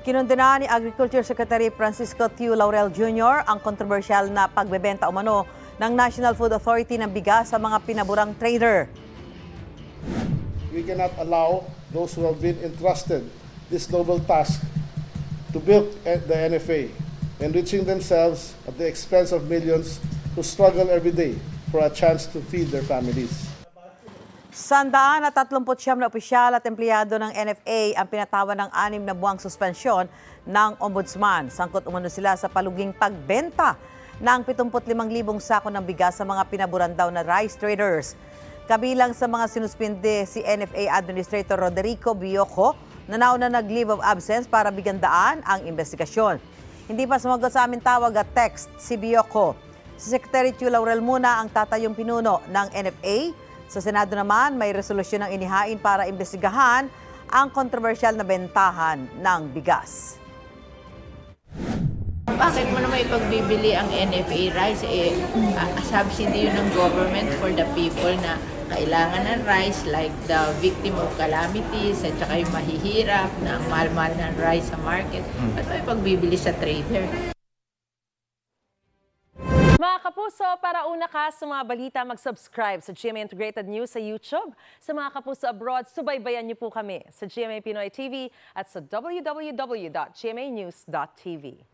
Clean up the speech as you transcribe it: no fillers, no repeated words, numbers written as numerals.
Kinundena ni Agriculture Secretary Francisco Tiu Laurel Jr. ang kontrobersyal na pagbebenta umano ng National Food Authority ng bigas sa mga pinaburang trader. We cannot allow those who have been entrusted this noble task to build the NFA, enriching themselves at the expense of millions who struggle every day for a chance to feed their families. 139 na opisyal at empleyado ng NFA ang pinatawan ng 6 na buwang suspensyon ng Ombudsman. Sangkot umano sila sa paluging pagbenta ng 75,000 sako ng bigas sa mga pinaburan daw na rice traders. Kabilang sa mga sinuspinde si NFA Administrator Roderico Bioco na nauna nag-leave of absence para bigyan daan ang investigasyon. Hindi pa sumagot sa aming tawag at text si Bioco. Si Secretary Tiu Laurel muna ang tatayong pinuno ng NFA. Sa Senado naman, may resolusyon ang inihain para imbestigahan ang kontrobersyal na bentahan ng bigas. Bakit mo naman ipagbibili ang NFA rice? Subsidy yun ng government for the people na kailangan ng rice like the victim of calamities at saka yung mahihirap na mahal-mahal ng rice sa market. Ba't mo ipagbibili sa trader? Mga kapuso, para una ka sa mga balita, mag-subscribe sa GMA Integrated News sa YouTube. Sa mga kapuso abroad, subaybayan niyo po kami sa GMA Pinoy TV at sa www.gmanews.tv.